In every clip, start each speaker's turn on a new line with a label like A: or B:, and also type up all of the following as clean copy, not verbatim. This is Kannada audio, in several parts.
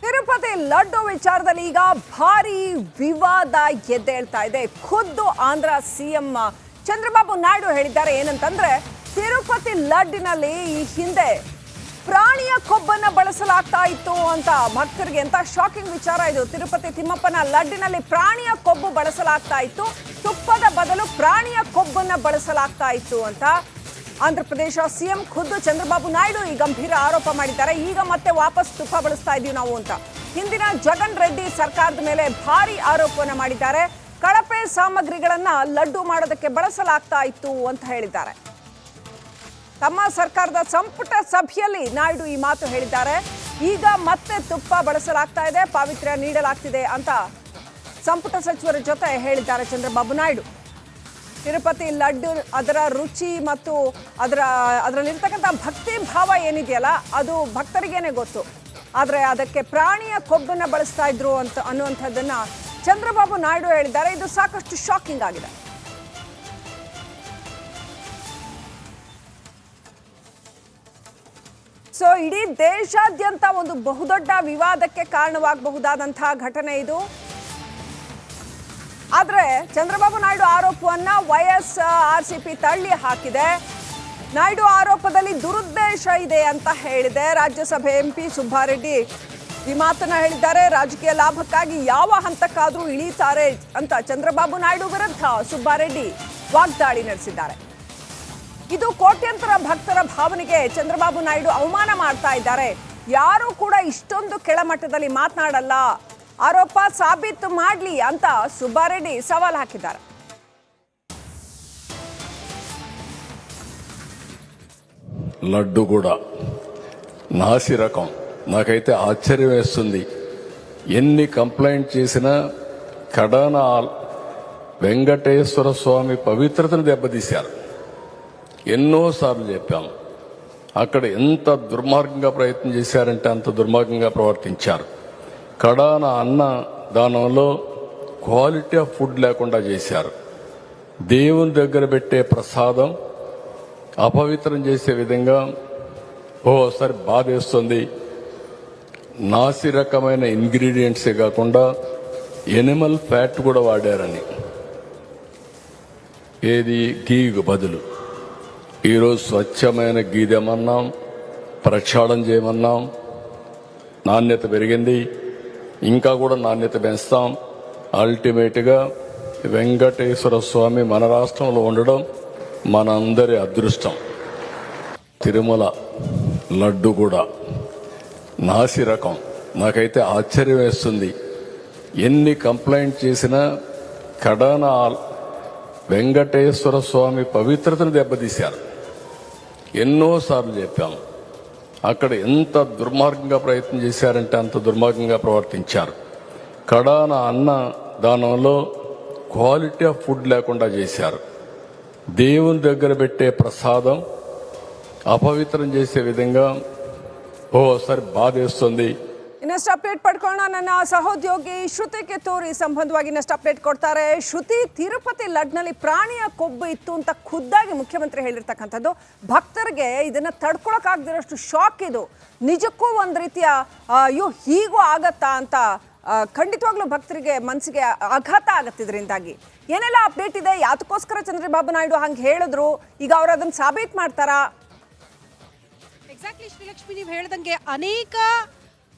A: ತಿರುಪತಿ ಲಡ್ಡು ವಿಚಾರದಲ್ಲಿ ಈಗ ಭಾರಿ ವಿವಾದ ಎದ್ದೇಳ್ತಾ ಇದೆ. ಖುದ್ದು ಆಂಧ್ರ ಸಿಎಂ ಚಂದ್ರಬಾಬು ನಾಯ್ಡು ಹೇಳಿದ್ದಾರೆ. ಏನಂತಂದ್ರೆ ತಿರುಪತಿ ಲಡ್ಡಿನಲ್ಲಿ ಈ ಹಿಂದೆ ಪ್ರಾಣಿಯ ಕೊಬ್ಬನ್ನ ಬಳಸಲಾಗ್ತಾ ಇತ್ತು ಅಂತ. ಭಕ್ತರಿಗೆ ಎಂತ ಶಾಕಿಂಗ್ ವಿಚಾರ ಇದು. ತಿರುಪತಿ ತಿಮ್ಮಪ್ಪನ ಲಡ್ಡಿನಲ್ಲಿ ಪ್ರಾಣಿಯ ಕೊಬ್ಬು ಬಳಸಲಾಗ್ತಾ ಇತ್ತು, ತುಪ್ಪದ ಬದಲು ಪ್ರಾಣಿಯ ಕೊಬ್ಬನ್ನ ಬಳಸಲಾಗ್ತಾ ಇತ್ತು ಅಂತ ಆಂಧ್ರ ಪ್ರದೇಶ ಸಿಎಂ ಖುದ್ದು ಚಂದ್ರಬಾಬು ನಾಯ್ಡು ಈ ಗಂಭೀರ ಆರೋಪ ಮಾಡಿದ್ದಾರೆ. ಈಗ ಮತ್ತೆ ವಾಪಸ್ ತುಪ್ಪ ಬಳಸ್ತಾ ಇದೀವಿ ನಾವು ಅಂತ. ಹಿಂದಿನ ಜಗನ್ ರೆಡ್ಡಿ ಸರ್ಕಾರದ ಮೇಲೆ ಭಾರಿ ಆರೋಪವನ್ನ ಮಾಡಿದ್ದಾರೆ. ಕಳಪೆ ಸಾಮಗ್ರಿಗಳನ್ನ ಲಡ್ಡು ಮಾಡೋದಕ್ಕೆ ಬಳಸಲಾಗ್ತಾ ಇತ್ತು ಅಂತ ಹೇಳಿದ್ದಾರೆ. ತಮ್ಮ ಸರ್ಕಾರದ ಸಂಪುಟ ಸಭೆಯಲ್ಲಿ ನಾಯ್ಡು ಈ ಮಾತು ಹೇಳಿದ್ದಾರೆ. ಈಗ ಮತ್ತೆ ತುಪ್ಪ ಬಳಸಲಾಗ್ತಾ ಇದೆ, ಪಾವಿತ್ರ್ಯ ನೀಡಲಾಗ್ತಿದೆ ಅಂತ ಸಂಪುಟ ಸಚಿವರ ಜೊತೆ ಹೇಳಿದ್ದಾರೆ ಚಂದ್ರಬಾಬು ನಾಯ್ಡು. ತಿರುಪತಿ ಲಡ್ಡು ಅದರ ರುಚಿ ಮತ್ತು ಅದರಲ್ಲಿರ್ತಕ್ಕಂಥ ಭಕ್ತಿ ಭಾವ ಏನಿದೆಯಲ್ಲ ಅದು ಭಕ್ತರಿಗೇನೆ ಗೊತ್ತು. ಆದರೆ ಅದಕ್ಕೆ ಪ್ರಾಣಿಯ ಕೊಬ್ಬನ್ನು ಬಳಸ್ತಾ ಇದ್ರು ಅನ್ನುವಂಥದ್ದನ್ನ ಚಂದ್ರಬಾಬು ನಾಯ್ಡು ಹೇಳಿದ್ದಾರೆ. ಇದು ಸಾಕಷ್ಟು ಶಾಕಿಂಗ್ ಆಗಿದೆ. ಸೊ ಇಡೀ ದೇಶಾದ್ಯಂತ ಒಂದು ಬಹುದೊಡ್ಡ ವಿವಾದಕ್ಕೆ ಕಾರಣವಾಗಬಹುದಾದಂತಹ ಘಟನೆ ಇದು. ಆದರೆ ಚಂದ್ರಬಾಬು ನಾಯ್ಡು ಆರೋಪವನ್ನ YSRCP ತಳ್ಳಿ ಹಾಕಿದೆ. ನಾಯ್ಡು ಆರೋಪದಲ್ಲಿ ದುರುದ್ದೇಶ ಇದೆ ಅಂತ ಹೇಳಿದೆ. ರಾಜ್ಯಸಭೆ MP ಸುಬ್ಬಾರೆಡ್ಡಿ ಈ ಮಾತನ್ನ ಹೇಳಿದ್ದಾರೆ. ರಾಜಕೀಯ ಲಾಭಕ್ಕಾಗಿ ಯಾವ ಹಂತಕ್ಕಾದ್ರೂ ಇಳಿತಾರೆ ಅಂತ ಚಂದ್ರಬಾಬು ನಾಯ್ಡು ವಿರುದ್ಧ ಸುಬ್ಬಾರೆಡ್ಡಿ ವಾಗ್ದಾಳಿ ನಡೆಸಿದ್ದಾರೆ. ಇದು ಕೋಟ್ಯಂತರ ಭಕ್ತರ ಭಾವನೆಗೆ ಚಂದ್ರಬಾಬು ನಾಯ್ಡು ಅವಮಾನ ಮಾಡ್ತಾ ಇದ್ದಾರೆ. ಯಾರು ಕೂಡ ಇಷ್ಟೊಂದು ಕೆಳಮಟ್ಟದಲ್ಲಿ ಮಾತನಾಡಲ್ಲ, ಆರೋಪ ಸಾಬೀತು ಮಾಡ್ಲಿ ಅಂತ ಸುಬ್ಬಾರೆಡ್ಡಿ ಸವಾಲ್ ಹಾಕಿದ್ದಾರೆ.
B: లడ్డు కూడా నాసి రకం. నాకైతే ఆశ్చర్యం వేస్తుంది. ఎన్ని కంప్లైంట్ చేసినా కడాన వెంకటేశ్వర స్వామి పవిత్రతను దెబ్బతీశారు. ఎన్నోసార్లు చెప్పాం. అక్కడ ఎంత దుర్మార్గంగా ప్రయత్నం చేశారంటే అంత దుర్మార్గంగా ప్రవర్తించారు. కడాన అన్న దానంలో క్వాలిటీ ఆఫ్ ఫుడ్ లేకుండా చేశారు. దేవుని దగ్గర పెట్టే ప్రసాదం అపవిత్రం చేసే విధంగా ఓసారి బాధేస్తుంది. నాసి రకమైన ఇంగ్రీడియంట్సే కాకుండా ఎనిమల్ ఫ్యాట్ కూడా వాడారని. ఏది గీకు బదులు ఈరోజు స్వచ్ఛమైన గీ తెమన్నాం, ప్రక్షాళన చేయమన్నాం. నాణ్యత పెరిగింది, ఇంకా కూడా నాణ్యత పెంచుతాం. అల్టిమేట్గా వెంకటేశ్వర స్వామి మన రాష్ట్రంలో ఉండడం మనందరి అదృష్టం. తిరుమల లడ్డు కూడా నాసి రకం. నాకైతే ఆశ్చర్యం వేస్తుంది. ఎన్ని కంప్లైంట్ చేసినా కడాన వెంకటేశ్వర స్వామి పవిత్రతను దెబ్బతీశారు. ఎన్నోసార్లు చెప్పాం. అక్కడ ఎంత దుర్మార్గంగా ప్రయత్నం చేశారంటే అంత దుర్మార్గంగా ప్రవర్తించారు. కడాన అన్న దానంలో క్వాలిటీ ఆఫ్ ఫుడ్ లేకుండా చేశారు. దేవుని దగ్గర పెట్టే ప్రసాదం అపవిత్రం చేసే విధంగా ఓసారి బాధేస్తుంది.
A: ಇನ್ನಷ್ಟು ಅಪ್ಡೇಟ್ ಪಡ್ಕೊಳ್ಳೋಣ. ನನ್ನ ಸಹೋದ್ಯೋಗಿ ಶ್ರುತಿ ಕಿತ್ತೂರ್ ಈ ಸಂಬಂಧವಾಗಿ ಇನ್ನಷ್ಟು ಅಪ್ಡೇಟ್ ಕೊಡ್ತಾರೆ. ಶ್ರುತಿ, ತಿರುಪತಿ ಲಡ್ನಲ್ಲಿ ಪ್ರಾಣಿಯ ಕೊಬ್ಬು ಇತ್ತು ಅಂತ ಖುದ್ದಾಗಿ ಮುಖ್ಯಮಂತ್ರಿ ಹೇಳಿರ್ತಕ್ಕಂಥದ್ದು. ಭಕ್ತರಿಗೆ ಇದನ್ನ ತಡ್ಕೊಳಕ್ಕಾಗದಿರೋಷ್ಟು ಶಾಕ್ ಇದು. ನಿಜಕ್ಕೂ ಒಂದು ರೀತಿಯ ಅಯ್ಯೋ ಹೀಗೂ ಆಗತ್ತಾ ಅಂತ ಖಂಡಿತವಾಗ್ಲೂ ಭಕ್ತರಿಗೆ ಮನಸ್ಸಿಗೆ ಆಘಾತ ಆಗತ್ತೆ. ಇದರಿಂದಾಗಿ ಏನೆಲ್ಲ ಅಪ್ಡೇಟ್ ಇದೆ, ಯಾತಕ್ಕೋಸ್ಕರ ಚಂದ್ರಬಾಬು ನಾಯ್ಡು ಹಂಗೆ ಹೇಳಿದ್ರು, ಈಗ ಅವ್ರು ಅದನ್ನ ಸಾಬೀತು ಮಾಡ್ತಾರಾ?
C: ಎಕ್ಸಾಕ್ಟ್ಲಿ ಶ್ರೀಲಕ್ಷ್ಮಿ, ನೀವು ಹೇಳ್ದಂಗೆ ಅನೇಕ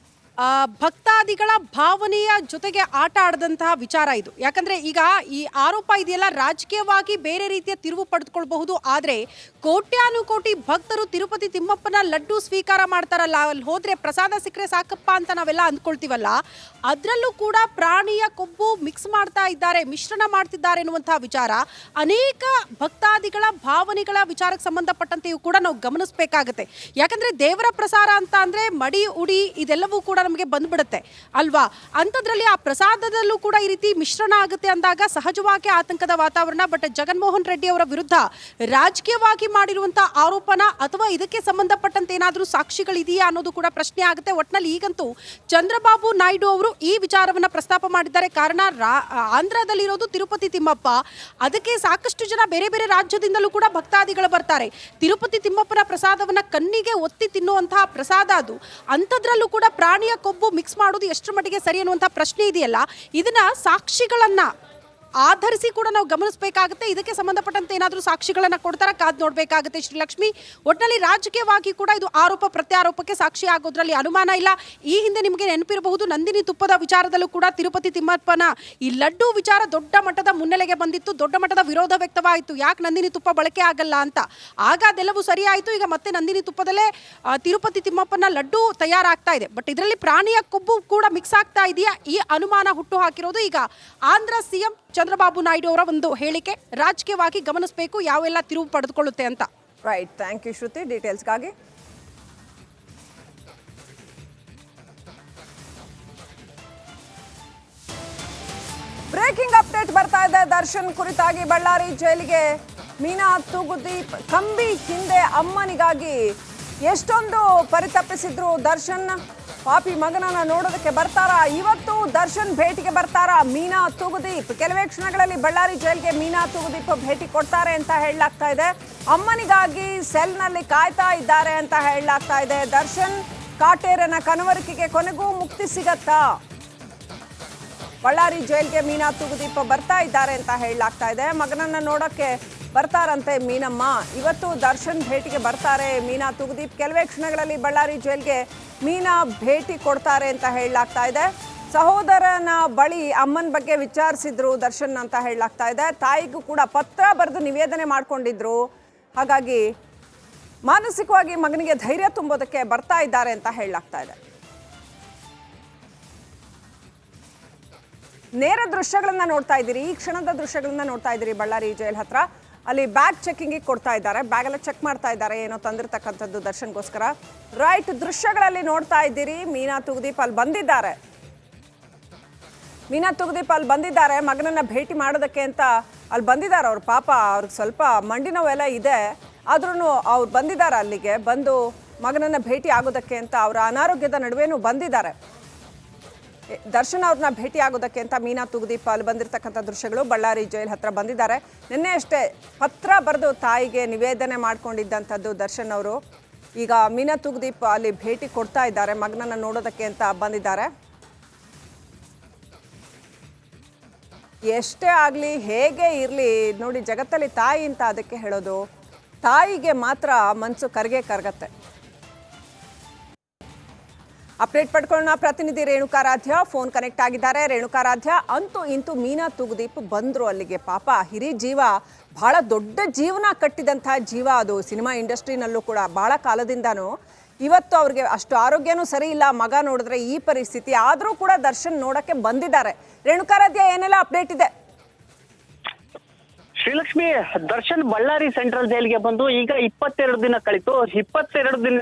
C: ಭಕ್ತಾದಿಗಳ ಭಾವನೆಯ ಜೊತೆಗೆ ಆಟ ಆಡದಂತಹ ವಿಚಾರ ಇದು. ಯಾಕಂದ್ರೆ ಈಗ ಈ ಆರೋಪ ಇದೆಯಲ್ಲ, ರಾಜಕೀಯವಾಗಿ ಬೇರೆ ರೀತಿಯ ತಿರುವು ಪಡೆದುಕೊಳ್ಬಹುದು. ಆದರೆ ಕೋಟ್ಯಾನುಕೋಟಿ ಭಕ್ತರು ತಿರುಪತಿ ತಿಮ್ಮಪ್ಪನ ಲಡ್ಡು ಸ್ವೀಕಾರ ಮಾಡ್ತಾರಲ್ಲ, ಅಲ್ಲಿ ಹೋದ್ರೆ ಪ್ರಸಾದ ಸಿಕ್ಕರೆ ಸಾಕಪ್ಪ ಅಂತ ನಾವೆಲ್ಲ ಅಂದ್ಕೊಳ್ತೀವಲ್ಲ, ಅದರಲ್ಲೂ ಕೂಡ ಪ್ರಾಣಿಯ ಕೊಬ್ಬು ಮಿಕ್ಸ್ ಮಾಡ್ತಾ ಇದ್ದಾರೆ, ಮಿಶ್ರಣ ಮಾಡ್ತಿದ್ದಾರೆ ಎನ್ನುವಂತಹ ವಿಚಾರ ಅನೇಕ ಭಕ್ತಾದಿಗಳ ಭಾವನೆಗಳ ವಿಚಾರಕ್ಕೆ ಸಂಬಂಧಪಟ್ಟಂತೆಯೂ ಕೂಡ ನಾವು ಗಮನಿಸಬೇಕಾಗತ್ತೆ. ಯಾಕಂದ್ರೆ ದೇವರ ಪ್ರಸಾರ ಅಂತ ಅಂದ್ರೆ ಮಡಿ ಉಡಿ ಇದೆಲ್ಲವೂ ಕೂಡ ನಮಗೆ ಬಂದ್ಬಿಡುತ್ತೆ. ಅಲ್ವಾ? ಅಂಥದ್ರಲ್ಲಿ ಆ ಪ್ರಸಾದದಲ್ಲೂ ಕೂಡ ಈ ರೀತಿ ಮಿಶ್ರಣ ಆಗುತ್ತೆ ಅಂದಾಗ ಸಹಜವಾಗಿ ಆತಂಕದ ವಾತಾವರಣ. ಬಟ್ ಜಗನ್ಮೋಹನ್ ರೆಡ್ಡಿ ಅವರ ವಿರುದ್ಧ ರಾಜಕೀಯವಾಗಿ ಮಾಡಿರುವಂಥ ಆರೋಪನ ಅಥವಾ ಇದಕ್ಕೆ ಸಂಬಂಧಪಟ್ಟಂತೆ ಏನಾದರೂ ಸಾಕ್ಷಿಗಳಿದೆಯಾ ಅನ್ನೋದು ಕೂಡ ಪ್ರಶ್ನೆ ಆಗುತ್ತೆ. ಒಟ್ಟಿನಲ್ಲಿ ಈಗಂತೂ ಚಂದ್ರಬಾಬು ನಾಯ್ಡು ಅವರು ಈ ವಿಚಾರವನ್ನು ಪ್ರಸ್ತಾಪ ಮಾಡಿದ್ದಾರೆ. ಕಾರಣ ಆಂಧ್ರದಲ್ಲಿರೋದು ತಿರುಪತಿ ತಿಮ್ಮಪ್ಪ, ಅದಕ್ಕೆ ಸಾಕಷ್ಟು ಜನ ಬೇರೆ ಬೇರೆ ರಾಜ್ಯದಿಂದಲೂ ಕೂಡ ಭಕ್ತಾದಿಗಳು ಬರ್ತಾರೆ. ತಿರುಪತಿ ತಿಮ್ಮಪ್ಪನ ಪ್ರಸಾದವನ್ನ ಕಣ್ಣಿಗೆ ಒತ್ತಿ ತಿನ್ನುವಂತಹ ಪ್ರಸಾದ ಅದು. ಅಂಥದ್ರಲ್ಲೂ ಕೂಡ ಪ್ರಾಣಿಯ ಕೊಬ್ಬು ಮಿಕ್ಸ್ ಮಾಡೋದು ಎಷ್ಟರ ಮಟ್ಟಿಗೆ ಸರಿ ಅನ್ನುವಂಥ ಪ್ರಶ್ನೆ ಇದೆಯಲ್ಲ, ಇದನ್ನ ಸಾಕ್ಷಿಗಳನ್ನ ಆಧರಿಸಿ ಕೂಡ ನಾವು ಗಮನಿಸಬೇಕಾಗುತ್ತೆ. ಇದಕ್ಕೆ ಸಂಬಂಧಪಟ್ಟಂತೆ ಏನಾದರೂ ಸಾಕ್ಷಿಗಳನ್ನ ಕೊಡ್ತಾರ, ಕಾದ್ ನೋಡ್ಬೇಕಾಗುತ್ತೆ ಶ್ರೀಲಕ್ಷ್ಮಿ. ಒಟ್ಟಿನಲ್ಲಿ ರಾಜಕೀಯವಾಗಿ ಕೂಡ ಇದು ಆರೋಪ ಪ್ರತ್ಯಾರೋಪಕ್ಕೆ ಸಾಕ್ಷಿ ಆಗೋದ್ರಲ್ಲಿ ಅನುಮಾನ ಇಲ್ಲ. ಈ ಹಿಂದೆ ನಿಮಗೆ ನೆನಪಿರಬಹುದು, ನಂದಿನಿ ತುಪ್ಪದ ವಿಚಾರದಲ್ಲೂ ಕೂಡ ತಿರುಪತಿ ತಿಮ್ಮಪ್ಪನ ಈ ಲಡ್ಡು ವಿಚಾರ ದೊಡ್ಡ ಮಟ್ಟದ ಮುನ್ನೆಲೆಗೆ ಬಂದಿತ್ತು, ದೊಡ್ಡ ಮಟ್ಟದ ವಿರೋಧ ವ್ಯಕ್ತವಾಯಿತು. ಯಾಕೆ ನಂದಿನಿ ತುಪ್ಪ ಬಳಕೆ ಆಗಲ್ಲ ಅಂತ. ಆಗ ಅದೆಲ್ಲವೂ ಸರಿ ಆಯಿತು. ಈಗ ಮತ್ತೆ ನಂದಿನಿ ತುಪ್ಪದಲ್ಲೇ ತಿರುಪತಿ ತಿಮ್ಮಪ್ಪನ ಲಡ್ಡು ತಯಾರಾಗ್ತಾ ಇದೆ. ಬಟ್ ಇದರಲ್ಲಿ ಪ್ರಾಣಿಯ ಕೊಬ್ಬು ಕೂಡ ಮಿಕ್ಸ್ ಆಗ್ತಾ ಇದೆಯಾ, ಈ ಅನುಮಾನ ಹುಟ್ಟು ಹಾಕಿರೋದು ಈಗ ಆಂಧ್ರ ಸಿಎಂ ಚಂದ್ರಬಾಬು ನಾಯ್ಡು ಅವರ ಒಂದು ಹೇಳಿಕೆ. ರಾಜಕೀಯವಾಗಿ ಗಮನಿಸಬೇಕು ಯಾವೆಲ್ಲ ತಿರುವು ಪಡೆದುಕೊಳ್ಳುತ್ತೆ ಅಂತ.
A: ರೈಟ್, ಥ್ಯಾಂಕ್ ಯು ಶ್ರುತಿ ಡೀಟೇಲ್ಸ್ಗಾಗಿ. ಬ್ರೇಕಿಂಗ್ ಅಪ್ಡೇಟ್ ಬರ್ತಾ ಇದೆ. ದರ್ಶನ್ ಕುರಿತಾಗಿ ಬಳ್ಳಾರಿ ಜೈಲಿಗೆ ಮೀನಾ ತೂಗುದೀಪ್ ಕಂಬಿ ಹಿಂದೆ ಅಮ್ಮನಿಗಾಗಿ ಎಷ್ಟೊಂದು ಪರಿತಪ್ಪಿಸಿದ್ರು. ದರ್ಶನ್ ಪಾಪಿ ಮಗನನ್ನ ನೋಡೋದಕ್ಕೆ ಬರ್ತಾರಾ? ಇವತ್ತು ದರ್ಶನ್ ಭೇಟಿಗೆ ಬರ್ತಾರಾ ಮೀನಾ ತೂಗುದೀಪ್? ಕೆಲವೇ ಕ್ಷಣಗಳಲ್ಲಿ ಬಳ್ಳಾರಿ ಜೈಲ್ಗೆ ಮೀನಾ ತೂಗುದೀಪ್ ಭೇಟಿ ಕೊಡ್ತಾರೆ ಅಂತ ಹೇಳಲಾಗ್ತಾ ಇದೆ. ಅಮ್ಮನಿಗಾಗಿ ಸೆಲ್ನಲ್ಲಿ ಕಾಯ್ತಾ ಇದ್ದಾರೆ ಅಂತ ಹೇಳಲಾಗ್ತಾ ಇದೆ. ದರ್ಶನ್ ಕಾಟೇರನ ಕನವರಿಕೆಗೆ ಕೊನೆಗೂ ಮುಕ್ತಿ ಸಿಗತ್ತಾ? ಬಳ್ಳಾರಿ ಜೈಲ್ಗೆ ಮೀನಾ ತೂಗುದೀಪ್ ಬರ್ತಾ ಇದ್ದಾರೆ ಅಂತ ಹೇಳಲಾಗ್ತಾ ಇದೆ. ಮಗನನ್ನ ನೋಡಕ್ಕೆ ಬರ್ತಾರಂತೆ ಮೀನಮ್ಮ. ಇವತ್ತು ದರ್ಶನ್ ಭೇಟಿಗೆ ಬರ್ತಾರೆ ಮೀನಾ ತೂಗುದೀಪ್. ಕೆಲವೇ ಕ್ಷಣಗಳಲ್ಲಿ ಬಳ್ಳಾರಿ ಜೈಲ್ಗೆ ಮೀನಾ ಭೇಟಿ ಕೊಡ್ತಾರೆ ಅಂತ ಹೇಳಲಾಗ್ತಾ ಇದೆ. ಸಹೋದರನ ಬಳಿ ಅಮ್ಮನ ಬಗ್ಗೆ ವಿಚಾರಿಸಿದ್ರು ದರ್ಶನ್ ಅಂತ ಹೇಳಲಾಗ್ತಾ ಇದೆ. ತಾಯಿಗೂ ಕೂಡ ಪತ್ರ ಬರೆದು ನಿವೇದನೆ ಮಾಡ್ಕೊಂಡಿದ್ರು. ಹಾಗಾಗಿ ಮಾನಸಿಕವಾಗಿ ಮಗನಿಗೆ ಧೈರ್ಯ ತುಂಬೋದಕ್ಕೆ ಬರ್ತಾ ಇದ್ದಾರೆ ಅಂತ ಹೇಳಲಾಗ್ತಾ ಇದೆ. ನೇರ ದೃಶ್ಯಗಳನ್ನ ನೋಡ್ತಾ ಇದ್ದೀರಿ, ಈ ಕ್ಷಣದ ದೃಶ್ಯಗಳನ್ನ ನೋಡ್ತಾ ಇದ್ದೀರಿ. ಬಳ್ಳಾರಿ ಜೈಲ್ ಹತ್ರ ಅಲ್ಲಿ ಬ್ಯಾಗ್ ಚೆಕಿಂಗಿಗೆ ಕೊಡ್ತಾ ಇದ್ದಾರೆ, ಬ್ಯಾಗ್ ಎಲ್ಲ ಚೆಕ್ ಮಾಡ್ತಾ ಇದ್ದಾರೆ, ಏನೋ ತಂದಿರ್ತಕ್ಕಂಥದ್ದು ದರ್ಶನ್ಗೋಸ್ಕರ. ರೈಟ್, ದೃಶ್ಯಗಳಲ್ಲಿ ನೋಡ್ತಾ ಇದ್ದೀರಿ. ಮೀನಾ ತೂಗುದೀಪ್ ಅಲ್ಲಿ ಬಂದಿದ್ದಾರೆ. ಮೀನಾ ತೂಗುದೀಪ್ ಅಲ್ಲಿ ಬಂದಿದ್ದಾರೆ ಮಗನನ್ನ ಭೇಟಿ ಮಾಡೋದಕ್ಕೆ ಅಂತ ಅಲ್ಲಿ ಬಂದಿದ್ದಾರೆ. ಅವ್ರ ಪಾಪ ಅವ್ರಿಗೆ ಸ್ವಲ್ಪ ಮಂಡಿ ನೋವೆಲ್ಲ ಇದೆ, ಆದ್ರೂ ಅವ್ರು ಬಂದಿದ್ದಾರೆ ಅಲ್ಲಿಗೆ. ಬಂದು ಮಗನನ್ನ ಭೇಟಿ ಆಗೋದಕ್ಕೆ ಅಂತ ಅವರ ಅನಾರೋಗ್ಯದ ನಡುವೆನೂ ಬಂದಿದ್ದಾರೆ. ದರ್ಶನ್ ಅವ್ರನ್ನ ಭೇಟಿ ಆಗೋದಕ್ಕೆ ಅಂತ ಮೀನಾ ತೂಗುದೀಪ್ ಅಲ್ಲಿ ಬಂದಿರತಕ್ಕಂಥ ದೃಶ್ಯಗಳು. ಬಳ್ಳಾರಿ ಜೈಲ್ ಹತ್ರ ಬಂದಿದ್ದಾರೆ. ನಿನ್ನೆ ಅಷ್ಟೇ ಪತ್ರ ಬರೆದು ತಾಯಿಗೆ ನಿವೇದನೆ ಮಾಡ್ಕೊಂಡಿದ್ದಂಥದ್ದು ದರ್ಶನ್ ಅವರು. ಈಗ ಮೀನಾ ತೂಗುದೀಪ್ ಅಲ್ಲಿ ಭೇಟಿ ಕೊಡ್ತಾ ಇದ್ದಾರೆ, ಮಗನನ್ನ ನೋಡೋದಕ್ಕೆ ಅಂತ ಬಂದಿದ್ದಾರೆ. ಎಷ್ಟೇ ಆಗಲಿ ಹೇಗೆ ಇರಲಿ ನೋಡಿ, ಜಗತ್ತಲ್ಲಿ ತಾಯಿ ಅಂತ ಅದಕ್ಕೆ ಹೇಳೋದು. ತಾಯಿಗೆ ಮಾತ್ರ ಮನಸ್ಸು ಕರಗತ್ತೆ. ಅಪ್ಡೇಟ್ ಪಡ್ಕೊಳ್ಳೋಣ. ಪ್ರತಿನಿಧಿ ರೇಣುಕಾರಾಧ್ಯ ಫೋನ್ ಕನೆಕ್ಟ್ ಆಗಿದ್ದಾರೆ. ರೇಣುಕಾರಾಧ್ಯ, ಅಂತೂ ಇಂತೂ ಮೀನಾ ತೂಗುದೀಪ್ ಬಂದ್ರು ಅಲ್ಲಿಗೆ. ಪಾಪ ಹಿರಿ ಜೀವ, ಬಹಳ ದೊಡ್ಡ ಜೀವನ ಕಟ್ಟಿದಂತಹ ಜೀವ ಅದು ಸಿನಿಮಾ ಇಂಡಸ್ಟ್ರಿನಲ್ಲೂ ಕೂಡ ಬಹಳ ಕಾಲದಿಂದನೂ. ಇವತ್ತು ಅವ್ರಿಗೆ ಅಷ್ಟು ಆರೋಗ್ಯನೂ ಸರಿ ಇಲ್ಲ, ಮಗ ನೋಡಿದ್ರೆ ಈ ಪರಿಸ್ಥಿತಿ. ಆದರೂ ಕೂಡ ದರ್ಶನ್ ನೋಡಕ್ಕೆ ಬಂದಿದ್ದಾರೆ. ರೇಣುಕಾರಾಧ್ಯ, ಏನೆಲ್ಲ ಅಪ್ಡೇಟ್ ಇದೆ?
D: ಶ್ರೀಲಕ್ಷ್ಮಿ, ದರ್ಶನ್ ಬಳ್ಳಾರಿ ಸೆಂಟ್ರಲ್ ಜೈಲಿಗೆ ಬಂದು ಈಗ 22 ದಿನ ಕಳಿತು. 22 ದಿನ